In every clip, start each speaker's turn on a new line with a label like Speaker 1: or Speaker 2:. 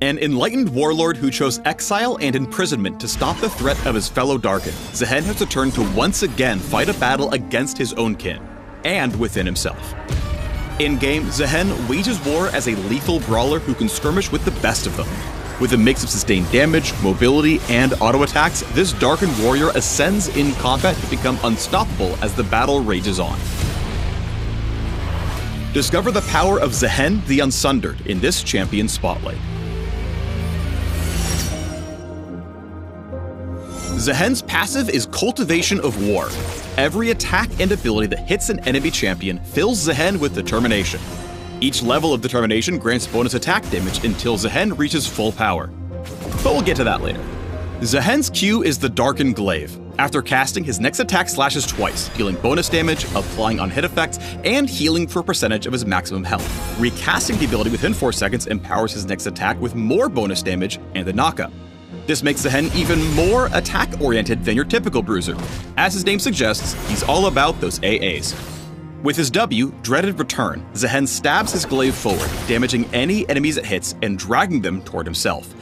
Speaker 1: An enlightened warlord who chose exile and imprisonment to stop the threat of his fellow Darkin, Zaahen has returned to once again fight a battle against his own kin, and within himself. In-game, Zaahen wages war as a lethal brawler who can skirmish with the best of them. With a mix of sustained damage, mobility, and auto attacks, this Darkin warrior ascends in combat to become unstoppable as the battle rages on. Discover the power of Zaahen the Unsundered in this Champion Spotlight. Zaahen's passive is Cultivation of War. Every attack and ability that hits an enemy champion fills Zaahen with determination. Each level of determination grants bonus attack damage until Zaahen reaches full power. But we'll get to that later. Zaahen's Q is the Darkin Glaive. After casting, his next attack slashes twice, dealing bonus damage, applying on hit effects, and healing for a percentage of his maximum health. Recasting the ability within 4 seconds empowers his next attack with more bonus damage and a knockup. This makes Zaahen even more attack-oriented than your typical bruiser. As his name suggests, he's all about those AAs. With his W, Dreaded Return, Zaahen stabs his glaive forward, damaging any enemies it hits and dragging them toward himself.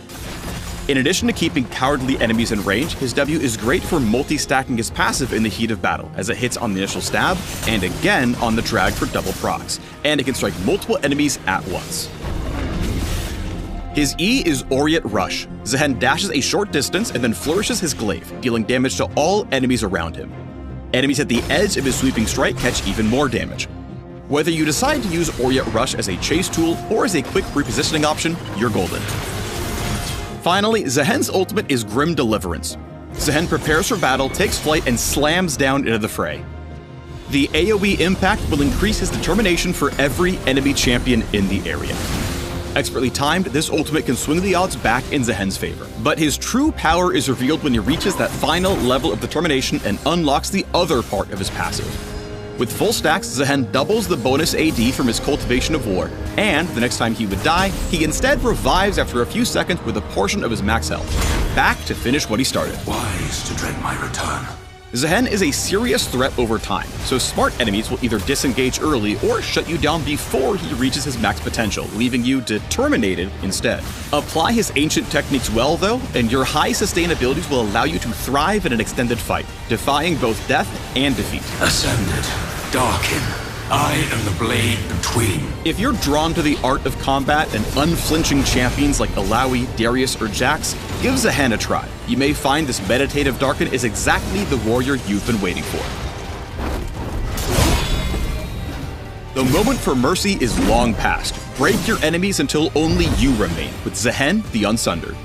Speaker 1: In addition to keeping cowardly enemies in range, his W is great for multi-stacking his passive in the heat of battle, as it hits on the initial stab, and again on the drag for double procs, and it can strike multiple enemies at once. His E is Aureate Rush. Zaahen dashes a short distance and then flourishes his glaive, dealing damage to all enemies around him. Enemies at the edge of his sweeping strike catch even more damage. Whether you decide to use Aureate Rush as a chase tool or as a quick repositioning option, you're golden. Finally, Zaahen's ultimate is Grim Deliverance. Zaahen prepares for battle, takes flight, and slams down into the fray. The AoE impact will increase his determination for every enemy champion in the area. Expertly timed, this ultimate can swing the odds back in Zaahen's favor. But his true power is revealed when he reaches that final level of determination and unlocks the other part of his passive. With full stacks, Zaahen doubles the bonus AD from his Cultivation of War, and the next time he would die, he instead revives after a few seconds with a portion of his max health, back to finish what he started.
Speaker 2: Wise to dread my return.
Speaker 1: Zaahen is a serious threat over time, so smart enemies will either disengage early or shut you down before he reaches his max potential, leaving you determinated instead. Apply his ancient techniques well, though, and your high sustain abilities will allow you to thrive in an extended fight, defying both death and defeat.
Speaker 2: Ascended, Darkin, I am the blade between.
Speaker 1: If you're drawn to the art of combat and unflinching champions like Alawi, Darius, or Jax, give Zaahen a try. You may find this meditative Darkin is exactly the warrior you've been waiting for. The moment for mercy is long past. Break your enemies until only you remain with Zaahen the Unsundered.